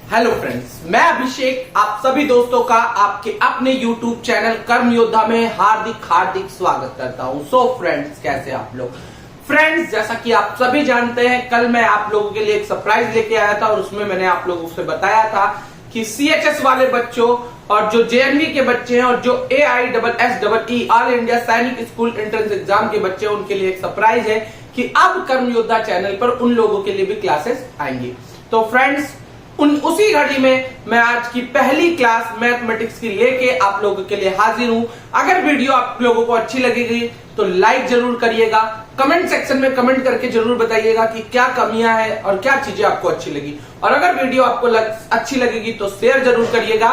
Hello friends, मैं अभिषेक आप सभी दोस्तों का आपके अपने YouTube चैनल कर्म योद्धा में हार्दिक स्वागत करता हूं। सो फ्रेंड्स, कैसे आप लोग? फ्रेंड्स, जैसा कि आप सभी जानते हैं, कल मैं आप लोगों के लिए एक सरप्राइज लेके आया था और उसमें मैंने आप लोगों से बताया था कि CHS वाले बच्चों और जो JNV के बच्चे हैं और जो AISSEE ऑल इंडिया सैनिक स्कूल एंट्रेंस एग्जाम के बच्चे हैं, उनके लिए एक सरप्राइज है कि अब कर्म योद्धा चैनल पर उन लोगों के लिए भी क्लासेस आएंगी। तो फ्रेंड्स, उसी घड़ी में मैं आज की पहली क्लास मैथमेटिक्स की लेके आप लोगों के लिए हाजिर हूं। अगर वीडियो आप लोगों को अच्छी लगेगी तो लाइक जरूर करिएगा, कमेंट सेक्शन में कमेंट करके जरूर बताइएगा कि क्या कमियां हैं और क्या चीजें आपको अच्छी लगी। और अगर वीडियो आपको अच्छी लगेगी तो शेयर जरूर करिएगा,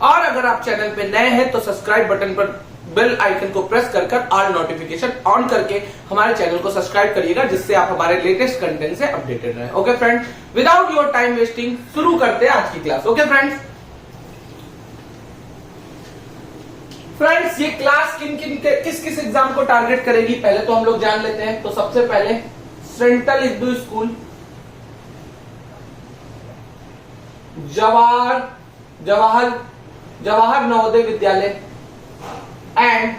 और अगर आप चैनल पे नए हैं तो सब्सक्राइब बटन पर बेल आइकन को प्रेस कर ऑल नोटिफिकेशन ऑन करके हमारे चैनल को सब्सक्राइब करिएगा, जिससे आप हमारे लेटेस्ट कंटेंट से अपडेटेड रहें। Okay friends, without your time wasting शुरू करते हैं आज की क्लास। ओके फ्रेंड्स, ये क्लास किस किस एग्जाम को टारगेट करेगी पहले तो हम लोग जान लेते हैं। तो सबसे पहले central Hindu school, Jawahar Navodaya Vidyalaya and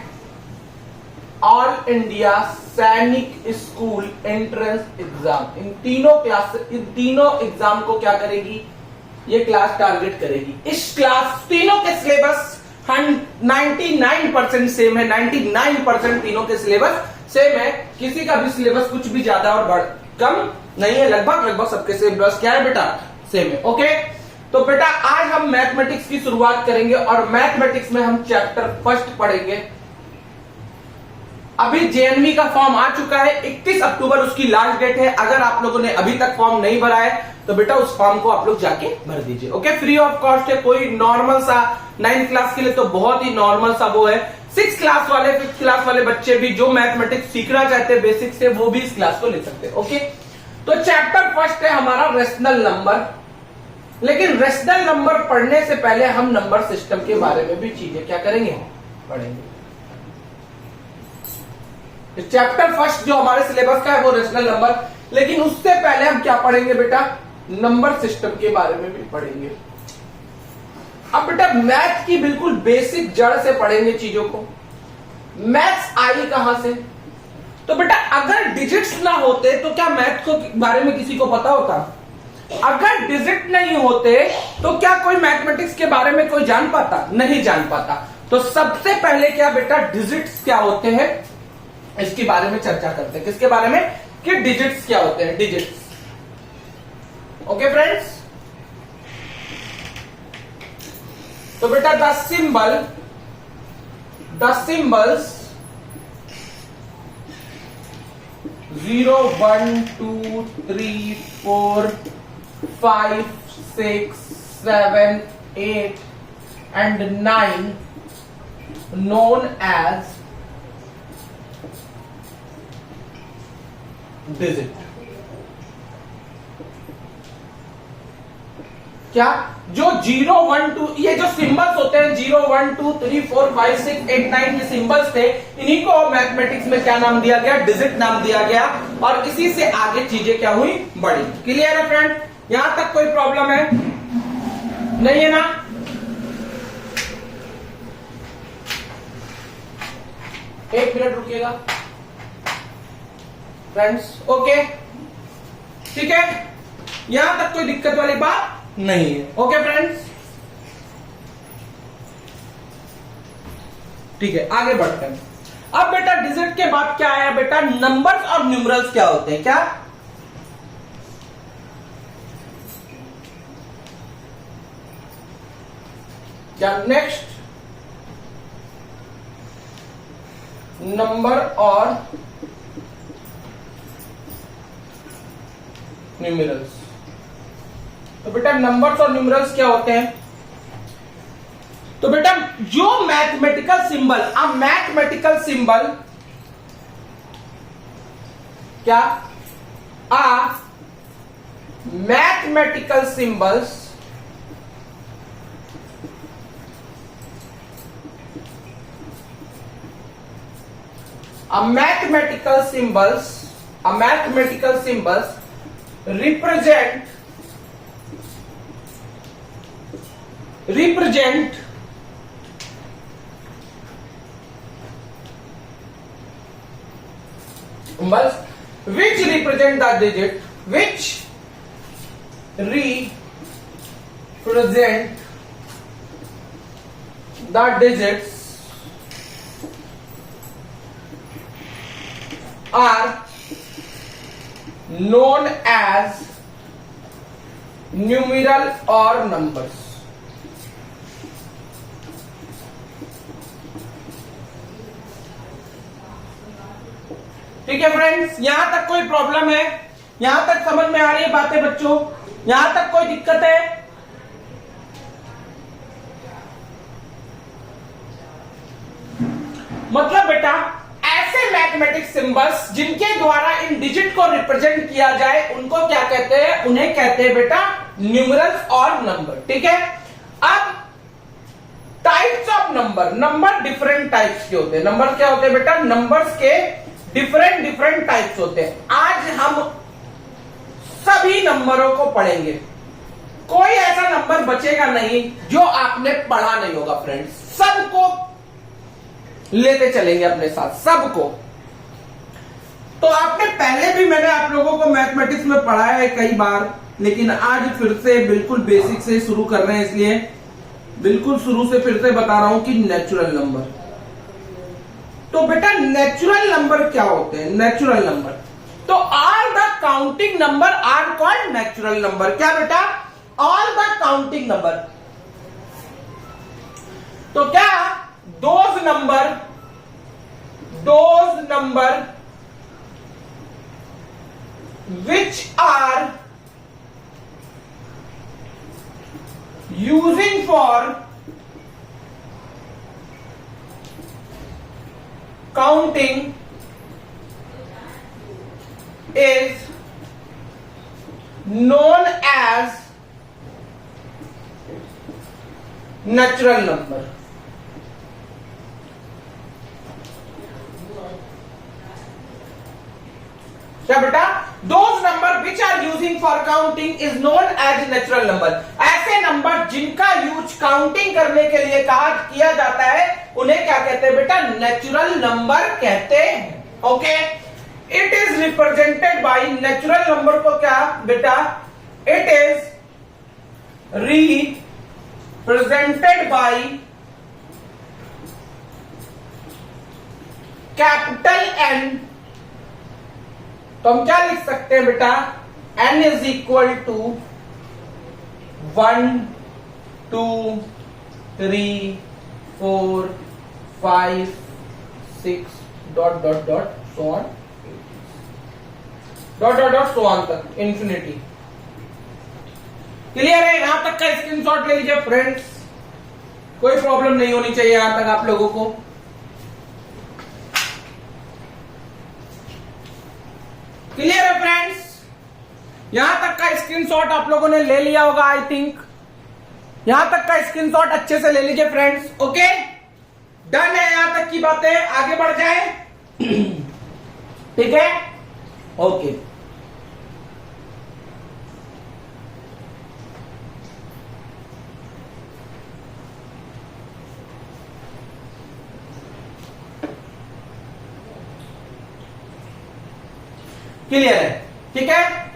all India सैनिक स्कूल एंट्रेंस एग्जाम, इन तीनों एग्जाम को क्या करेगी ये क्लास टारगेट करेगी। इस क्लास तीनों के सिलेबस 99% सेम है, 99% तीनों के सिलेबस सेम है, किसी का भी सिलेबस कुछ भी ज्यादा और कम नहीं है, लगभग सबके सिलेबस क्या है बेटा, सेम है। ओके, तो बेटा आज हम मैथमेटिक्स की शुरुआत करेंगे और मैथमेटिक्स में हम चैप्टर फर्स्ट पढ़ेंगे। अभी JNV का फॉर्म आ चुका है, 31 अक्टूबर उसकी लास्ट डेट है। अगर आप लोगों ने अभी तक फॉर्म नहीं भरा है तो बेटा उस फॉर्म को आप लोग जाके भर दीजिए। ओके, फ्री ऑफ कॉस्ट है, कोई नॉर्मल सा 9th क्लास के लिए तो बहुत ही नॉर्मल सा वो है। 6th क्लास वाले 5th क्लास वाले बच्चे भी जो मैथमेटिक्स सीखना चाहते हैं बेसिक से, वो भी इस क्लास को ले सकते हैं। ओके, तो चैप्टर फर्स्ट है हमारा रेशनल नंबर। लेकिन रेशनल नंबर पढ़ने से पहले हम नंबर सिस्टम के बारे में भी चीजें क्या करेंगे, पढ़ेंगे। चैप्टर फर्स्ट जो हमारे सिलेबस का है वो रेशनल नंबर, लेकिन उससे पहले हम क्या पढ़ेंगे बेटा, नंबर सिस्टम के बारे में भी पढ़ेंगे। अब बेटा मैथ की बिल्कुल बेसिक जड़ से पढ़ेंगे चीजों को। मैथ्स आई कहां से? तो बेटा अगर डिजिट्स ना होते तो क्या मैथ को बारे में किसी को पता होता? अगर डिजिट नहीं होते तो क्या कोई मैथमेटिक्स के बारे में कोई जान पाता? नहीं जान पाता। तो सबसे पहले क्या बेटा, डिजिट्स क्या होते हैं इसके बारे में चर्चा करते हैं। किसके बारे में? कि डिजिट्स क्या होते हैं, डिजिट्स। ओके फ्रेंड्स, तो बेटा the symbols 0 1 2 3 4 5 6 7 8 and 9 known as digit। क्या जो 0 1 2 ये जो सिंबल्स होते हैं 0 1 2 3 4 5 6 8 9 ये सिंबल्स थे, इन्हीं को मैथमेटिक्स में क्या नाम दिया गया, डिजिट नाम दिया गया। और इसी से आगे चीजें क्या हुई, बढ़ी। क्लियर है फ्रेंड? यहां तक कोई प्रॉब्लम है? नहीं है ना? एक मिनट रुकिएगा फ्रेंड्स। ओके, ठीक है, यहां तक कोई दिक्कत वाली बात नहीं है। ओके फ्रेंड्स, ठीक है, आगे बढ़ते हैं। अब बेटा डिजिट के बाद क्या आया बेटा, नंबर्स और न्यूमरल्स क्या होते हैं? क्या नेक्स्ट, नंबर और न्यूमरल्स। तो बेटा नंबर्स और न्यूमरल्स क्या होते हैं? तो बेटा जो मैथमेटिकल सिंबल, मैथमेटिकल सिंबल क्या, mathematical symbols mathematical symbols represent represent numbers which represent the digit which represent the digits are known as numeral or numbers. ठीक है फ्रेंड्स, यहां तक कोई प्रॉब्लम है? यहां तक समझ में आ रही है बातें बच्चों? यहां तक कोई दिक्कत है? मतलब बेटा ऐसे मैथमेटिक्स सिंबल्स जिनके द्वारा इन डिजिट को रिप्रेजेंट किया जाए उनको क्या कहते हैं? उन्हें कहते हैं बेटा न्यूमरल्स और नंबर। ठीक है, अब types of number, number different types के होते हैं। नंबर क्या होते हैं बेटा? नंबर्स के डिफरेंट टाइप्स होते हैं। आज हम सभी नंबरों को पढ़ेंगे, कोई ऐसा नंबर बचेगा नहीं जो आपने पढ़ा नहीं होगा फ्रेंड्स, सबको लेते चलेंगे अपने साथ, सबको। तो आपने पहले भी, मैंने आप लोगों को मैथमेटिक्स में पढ़ाया है कई बार, लेकिन आज फिर से बिल्कुल बेसिक से शुरू कर रहे हैं, इसलिए बिल्कुल शुरू से फिर से बता रहा हूं कि नेचुरल नंबर। तो बेटा नेचुरल नंबर क्या होते हैं? नेचुरल नंबर, तो all the counting number are called natural number. क्या बेटा? All the counting number. तो क्या those number which are using for counting is known as natural number। क्या बेटा? Those number which are using for counting is known as natural number. ऐसे number जिनका use counting करने के लिए किया जाता है उन्हें क्या कहते हैं बेटा? नेचुरल नंबर कहते हैं। Okay, it is represented by, natural number को क्या बेटा? It is represented by capital N. तो हम क्या लिख सकते हैं बेटा? n is equal to 1 2 3 4 5 6 dot dot dot so on, dot dot dot so on तक, इंफिनिटी। क्लियर है? यहां तक का स्क्रीनशॉट ले लीजिए फ्रेंड्स, कोई प्रॉब्लम नहीं होनी चाहिए यहां तक आप लोगों को। क्लियर है फ्रेंड्स? यहां तक का स्क्रीनशॉट आप लोगों ने ले लिया होगा आई थिंक। यहां तक का स्क्रीनशॉट अच्छे से ले लीजिए फ्रेंड्स। ओके, डन है यहां तक की बातें, आगे बढ़ जाए। ठीक है, ओके। क्लियर है? ठीक है,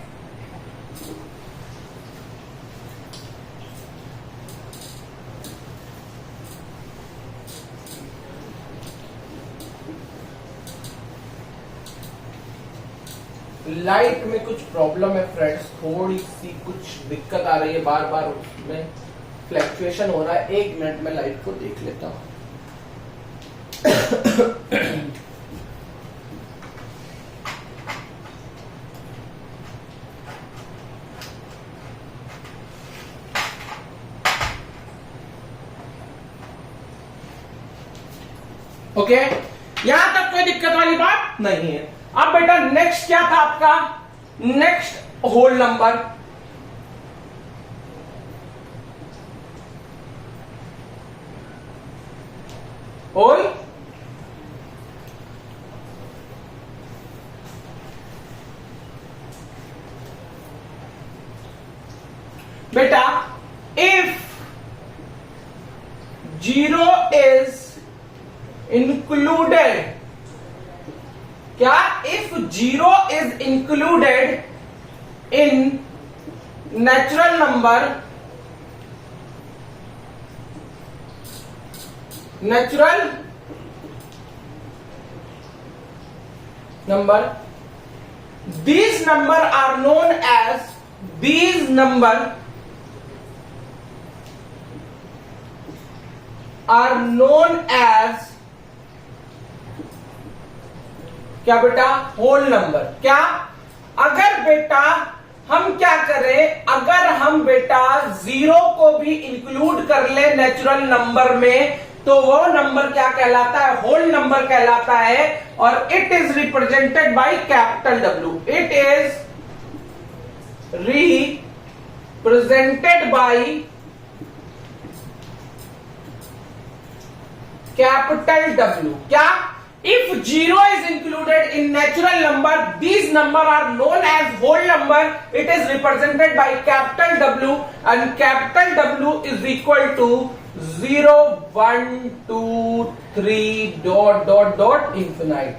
लाइट में कुछ प्रॉब्लम है फ्रेंड्स, थोड़ी सी कुछ दिक्कत आ रही है, बार बार उसमें फ्लैक्चुएशन हो रहा है। 1 मिनट में लाइट को देख लेता हूं। ओके, यहां तक कोई दिक्कत वाली बात नहीं है। अब बेटा नेक्स्ट क्या था आपका? Next whole number. होल बेटा, इफ जीरो इज इंक्लूडेड, क्या if zero is included in natural number, natural number, these number are known as, these number are known as क्या बेटा, होल नंबर। क्या, अगर बेटा हम क्या करें, अगर हम बेटा जीरो को भी इंक्लूड कर ले नेचुरल नंबर में, तो वो नंबर क्या कहलाता है, होल नंबर कहलाता है, और it is represented by capital W, it is represented by capital W. क्या, if zero is included in natural number, these number are known as whole number, it is represented by capital W, and capital W is equal to 0 1 2 3 dot dot dot infinite।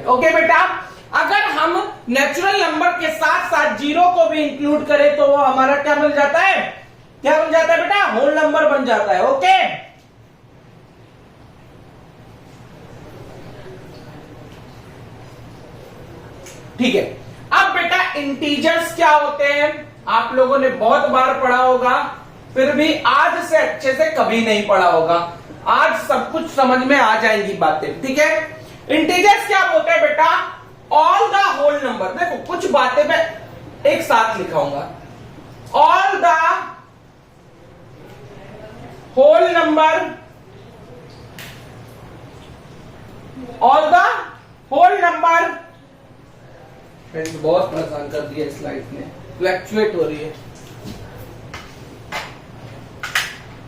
Okay बेटा, अगर हम natural number के साथ साथ zero को भी include करें तो वो हमारा क्या बन जाता है, क्या बन जाता है बेटा, होल नंबर बन जाता है। ओके, ठीक है। अब बेटा इंटीजर्स क्या होते हैं, आप लोगों ने बहुत बार पढ़ा होगा, फिर भी आज से अच्छे से कभी नहीं पढ़ा होगा, आज सब कुछ समझ में आ जाएंगी बातें, ठीक है। इंटीजर्स क्या होते हैं बेटा, ऑल द होल नंबर, देखो कुछ बातें मैं एक साथ लिखाऊंगा, all the whole number, all the whole number, बहुत परेशान कर दिया इस स्लाइड ने, फ्लैक्चुएट हो रही है,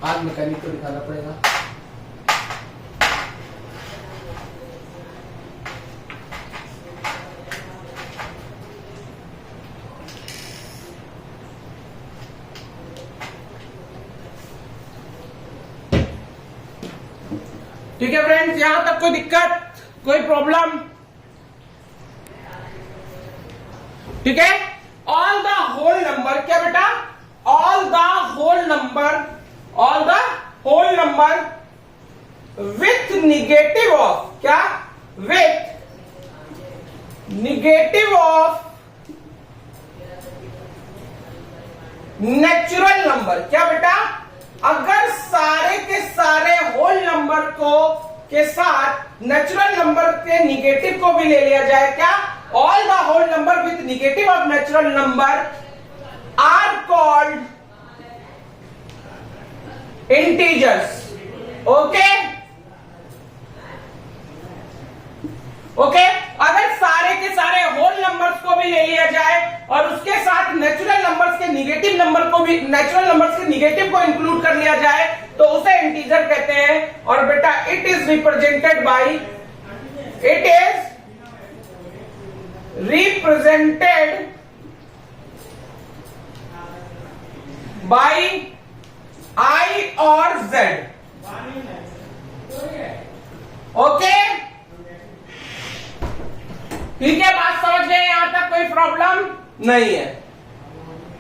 आज मैकेनिक को दिखाना पड़ेगा। ठीक है फ्रेंड्स, यहां तक कोई दिक्कत, कोई प्रॉब्लम, ठीक है। ऑल द होल नंबर, क्या बेटा, all the whole number, all the whole number with negative of, क्या, with negative of natural number. क्या बेटा, अगर सारे के सारे होल नंबर को के साथ नेचुरल नंबर के निगेटिव को भी ले लिया जाए, क्या, all the whole number with negative of natural number are called integers। okay, अगर सारे के सारे होल नंबर्स को भी ले लिया जाए और उसके साथ नेचुरल नंबर्स के निगेटिव नंबर को भी, नेचुरल नंबर्स के निगेटिव को इंक्लूड कर लिया जाए तो उसे इंटीजर कहते हैं। और बेटा it is represented bye, it is represented by I और Z। ओके, ठीक है, बात समझ गए, यहां तक कोई प्रॉब्लम नहीं है।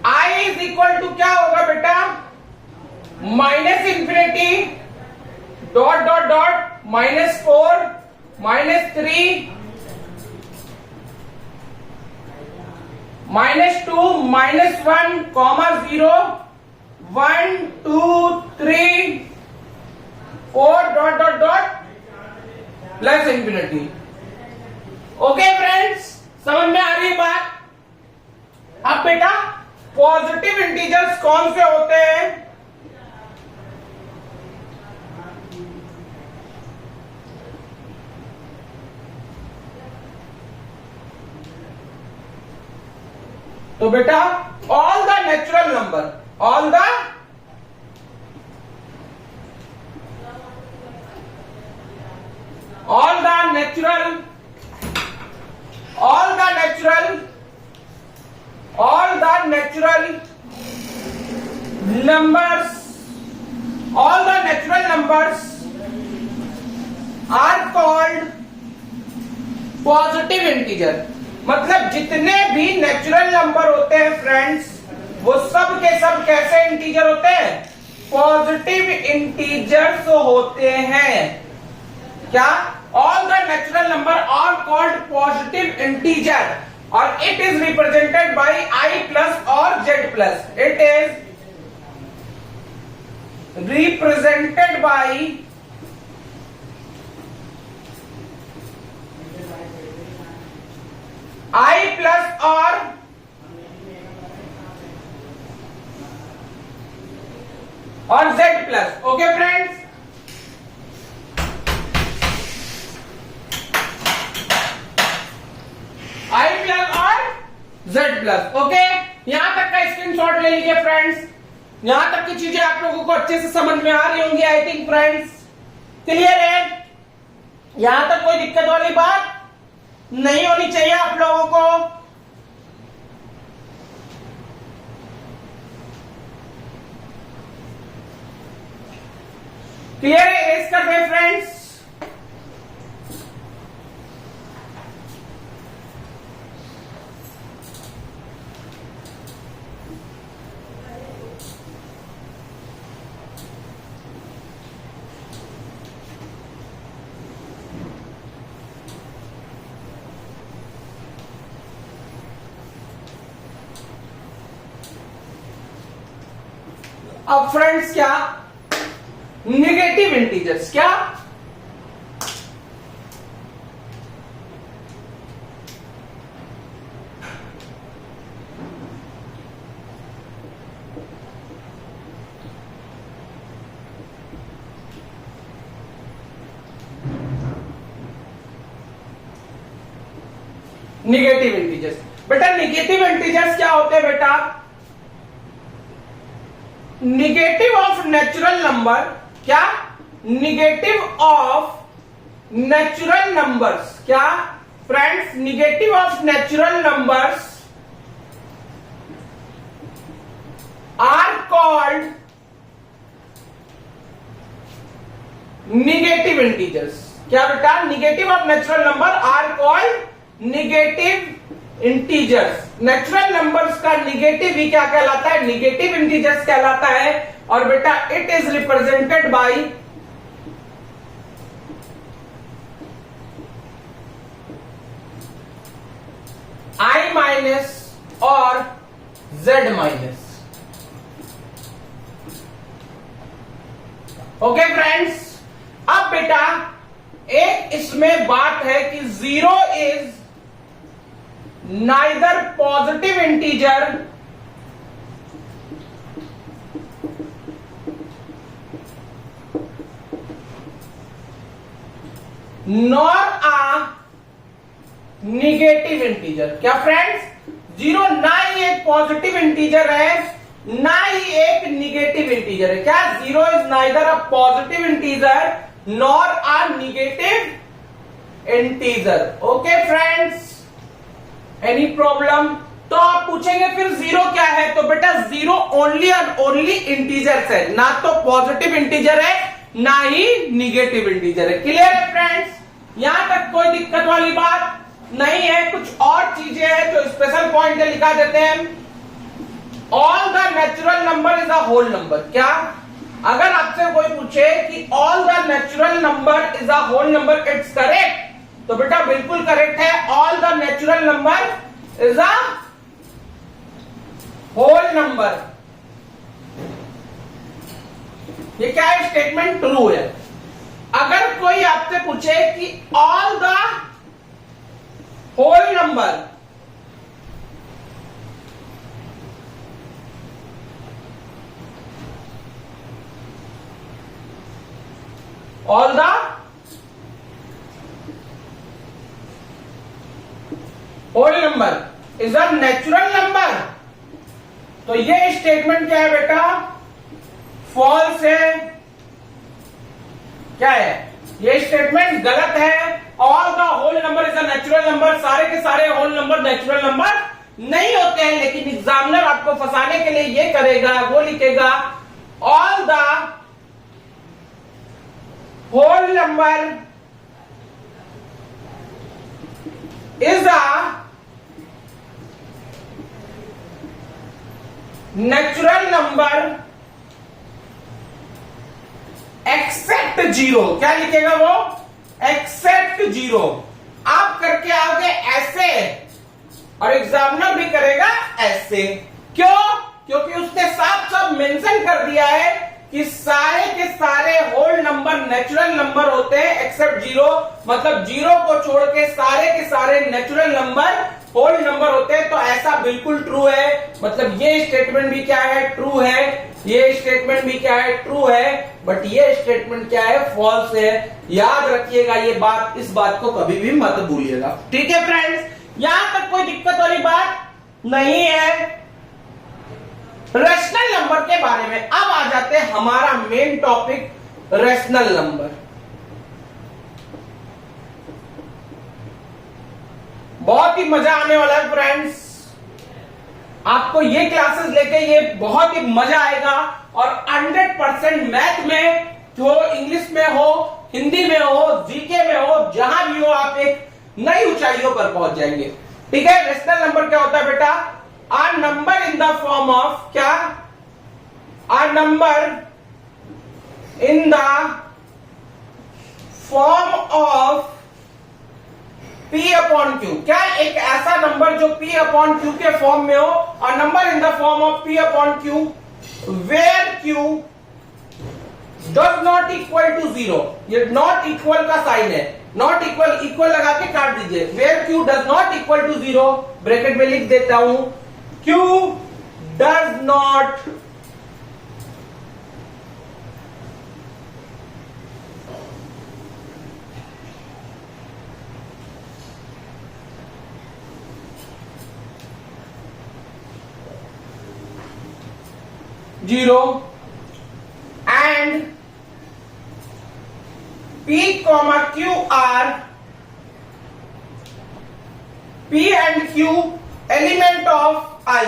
I इज इक्वल टू क्या होगा बेटा, minus infinity dot dot dot -4 -3 -2 -1 0 1 2 3 4 dot dot dot plus infinity. Okay friends, समझ में आ रही है बात। अब बेटा पॉजिटिव इंटीजर्स कौन से होते हैं, तो बेटा all the natural number, all the natural numbers all the natural numbers are called positive integer. मतलब जितने भी नेचुरल नंबर होते हैं फ्रेंड्स, वो सब के सब कैसे इंटीजर होते हैं? पॉजिटिव इंटीजर्स होते हैं। क्या? All the natural number are called positive integer और it is represented by I plus और Z plus. It is represented by I plus और Z plus. Okay friends, I plus और Z plus. Okay, यहां तक का screenshot ले लीजिए friends. यहां तक की चीजें आप लोगों को अच्छे से समझ में आ रही होंगी आई थिंक फ्रेंड्स। क्लियर है? यहां तक कोई दिक्कत वाली बात नहीं होनी चाहिए आप लोगों को। क्लियर है? एरेज कर दे फ्रेंड्स। अब फ्रेंड्स क्या? Negative integers. क्या? Negative integers. बेटा निगेटिव इंटीजर्स क्या होते हैं बेटा? Negative of natural number. क्या? Negative of natural numbers. क्या friends? Negative of natural numbers are called negative integers. क्या बेटा? Negative of natural number are called negative integers. Natural numbers का निगेटिव ही क्या कहलाता है? निगेटिव इंटीजर्स कहलाता है। और बेटा it is represented by I minus और जेड माइनस। ओके फ्रेंड्स, अब बेटा एक इसमें बात है कि zero is neither positive integer nor a negative integer। क्या फ्रेंड्स? जीरो ना ही एक पॉजिटिव इंटीजर है ना ही एक निगेटिव इंटीजर है। क्या? Zero is neither a positive integer nor a negative integer. Okay friends, any problem? तो आप पूछेंगे फिर जीरो क्या है? तो बेटा जीरो ओनली और ओनली इंटीजर्स है, ना तो पॉजिटिव इंटीजर है ना ही निगेटिव इंटीजर है। क्लियर है फ्रेंड्स? यहां तक कोई दिक्कत वाली बात नहीं है। कुछ और चीजें हैं जो स्पेशल पॉइंट लिखा देते हैं। All the natural number is a whole number. क्या? अगर आपसे कोई पूछे कि all the natural number is a whole number, it's correct? तो बेटा बिल्कुल करेक्ट है। All the natural number is a whole number. ये क्या है? स्टेटमेंट ट्रू है। अगर कोई आपसे पूछे कि all the whole number all the whole number is a natural number, तो ये स्टेटमेंट क्या है बेटा? फॉल्स है। क्या है? ये स्टेटमेंट गलत है। All the whole number is a natural number. सारे के सारे होल नंबर नेचुरल नंबर नहीं होते हैं, लेकिन एग्जामिनर आपको फंसाने के लिए ये करेगा, वो लिखेगा all the whole number is a natural number except zero. क्या लिखेगा वो? Except zero. आप करके आओगे ऐसे और एग्जामिनर भी करेगा ऐसे। क्यों? क्योंकि उसने साफ साफ मेंशन कर दिया है कि सारे के सारे होल नंबर नेचुरल नंबर होते हैं एक्सेप्ट जीरो। मतलब जीरो को छोड़ के सारे नेचुरल नंबर होल नंबर होते हैं। तो ऐसा बिल्कुल ट्रू है। मतलब ये स्टेटमेंट भी क्या है? ट्रू है। ये स्टेटमेंट भी क्या है? ट्रू है। बट ये स्टेटमेंट क्या है? फॉल्स है। याद रखिएगा ये बात, इस बात को कभी भी मत भूलिएगा। ठीक है फ्रेंड्स, यहां तक कोई दिक्कत वाली बात नहीं है रेशनल नंबर के बारे में। अब आ जाते हैं हमारा मेन टॉपिक, रेशनल नंबर। बहुत ही मजा आने वाला है फ्रेंड्स। आपको ये क्लासेस लेके ये बहुत ही मजा आएगा और 100% मैथ में हो, इंग्लिश में हो, हिंदी में हो, जीके में हो, जहां भी हो आप एक नई ऊंचाइयों पर पहुंच जाएंगे। ठीक है। रेशनल नंबर क्या होता है बेटा? A number in the form of क्या? A number in the form of P upon Q. क्या? एक ऐसा नंबर जो P अपॉन क्यू के फॉर्म में हो। और number in the form of P upon Q where Q does not equal to zero. ये नॉट इक्वल का साइन है। नॉट इक्वल, इक्वल लगा के काट दीजिए। Where Q does not equal to zero, bracket में लिख देता हूं, Q does not zero and P comma Q are P and Q element of I।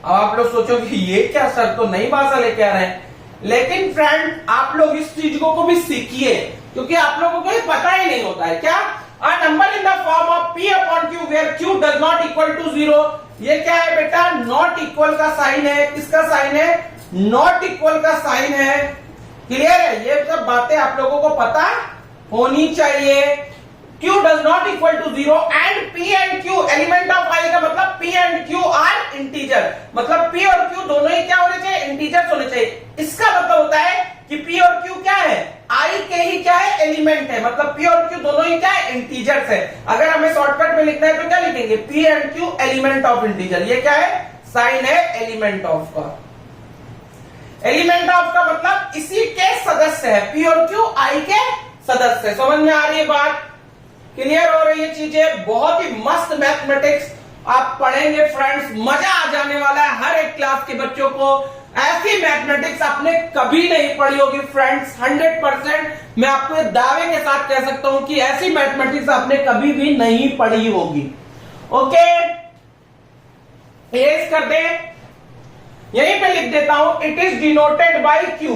अब आप लोग सोचोगे ये क्या सर, तो नई भाषा लेके आ रहे हैं। लेकिन फ्रेंड आप लोग इस चीज को भी सीखिए, क्योंकि आप लोगों को ये पता ही नहीं होता है। क्या? A number in the form of P upon Q where Q does not equal to zero। ये क्या है बेटा? नॉट इक्वल का साइन है। किसका साइन है? नॉट इक्वल का साइन है। क्लियर है? ये सब बातें आप लोगों को पता होनी चाहिए। Q does not equal to zero and P and Q element of I का मतलब P and Q are integer. मतलब P और Q दोनों ही क्या होने चाहिए? इंटीजर्स होने चाहिए। इसका मतलब होता है कि P और Q क्या है? I के ही क्या है? एलिमेंट है। मतलब P और Q दोनों ही क्या है? इंटीजर्स है। अगर हमें शॉर्टकट में लिखना है तो क्या लिखेंगे? P and Q element of integer. ये क्या है? साइन है एलिमेंट ऑफ का। एलिमेंट ऑफ का मतलब इसी के सदस्य है। P और Q I के सदस्य है। समझ में आ रही है बात? क्लियर हो रही है चीजें? बहुत ही मस्त मैथमेटिक्स आप पढ़ेंगे फ्रेंड्स। मजा आ जाने वाला है हर एक क्लास के बच्चों को। ऐसी मैथमेटिक्स आपने कभी नहीं पढ़ी होगी फ्रेंड्स। 100% मैं आपको दावे के साथ कह सकता हूं कि ऐसी मैथमेटिक्स आपने कभी भी नहीं पढ़ी होगी। ओके, एज कर दे, यहीं पे लिख देता हूं। It is denoted by Q.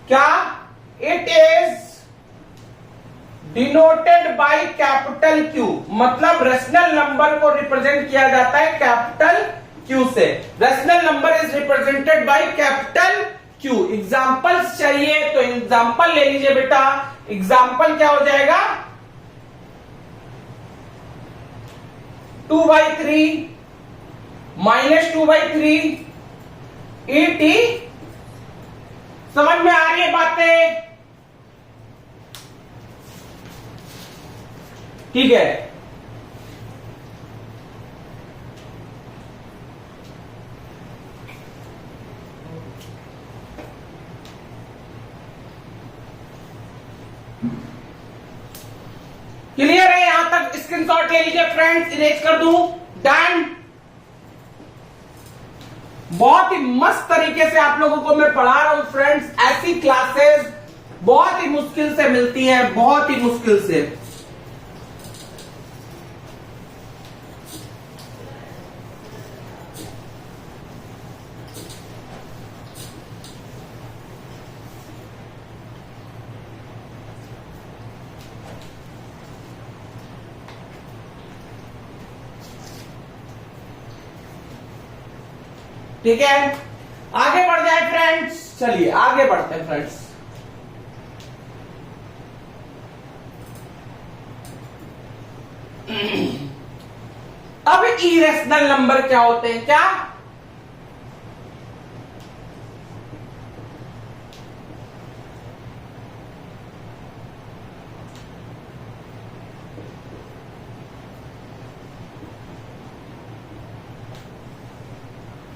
क्या? It is denoted by capital Q. मतलब रेशनल नंबर को रिप्रेजेंट किया जाता है कैपिटल क्यू से। Rational number is represented by capital Q. Examples चाहिए तो एग्जांपल ले लीजिए बेटा। एग्जांपल क्या हो जाएगा? 2/3 -2/3 ET। समझ में आ रही है बातें? ठीक है। क्लियर है? यहां तक स्क्रीनशॉट ले लीजिए फ्रेंड्स, इरेज कर दूं। डन। बहुत ही मस्त तरीके से आप लोगों को मैं पढ़ा रहा हूं फ्रेंड्स। ऐसी क्लासेस बहुत ही मुश्किल से मिलती हैं, बहुत ही मुश्किल से। ठीक है, आगे बढ़ जाए फ्रेंड्स। चलिए आगे बढ़ते हैं फ्रेंड्स। अब इरेशनल नंबर क्या होते हैं? क्या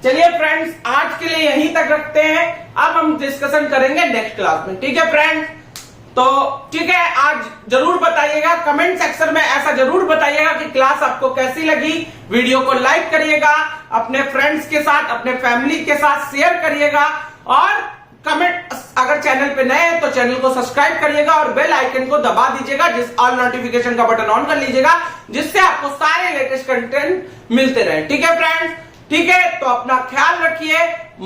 चलिए फ्रेंड्स, आज के लिए यहीं तक रखते हैं। अब हम डिस्कशन करेंगे नेक्स्ट क्लास में। ठीक है फ्रेंड्स, तो ठीक है, आज जरूर बताइएगा कमेंट सेक्शन में, ऐसा जरूर बताइएगा कि क्लास आपको कैसी लगी। वीडियो को लाइक करिएगा, अपने फ्रेंड्स के साथ, अपने फैमिली के साथ शेयर करिएगा, और कमेंट, अगर चैनल पे नए हैं तो चैनल को सब्सक्राइब करिएगा और बेल आइकन को दबा दीजिएगा, जिस ऑल नोटिफिकेशन का बटन ऑन कर लीजिएगा, जिससे आपको सारे लेटेस्ट कंटेंट मिलते रहे। ठीक है फ्रेंड्स, ठीक है, तो अपना ख्याल रखिए,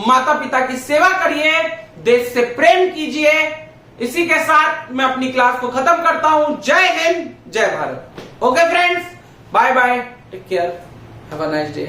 माता पिता की सेवा करिए, देश से प्रेम कीजिए। इसी के साथ मैं अपनी क्लास को खत्म करता हूं। जय हिंद, जय भारत। Okay friends, bye bye, take care, have a nice day.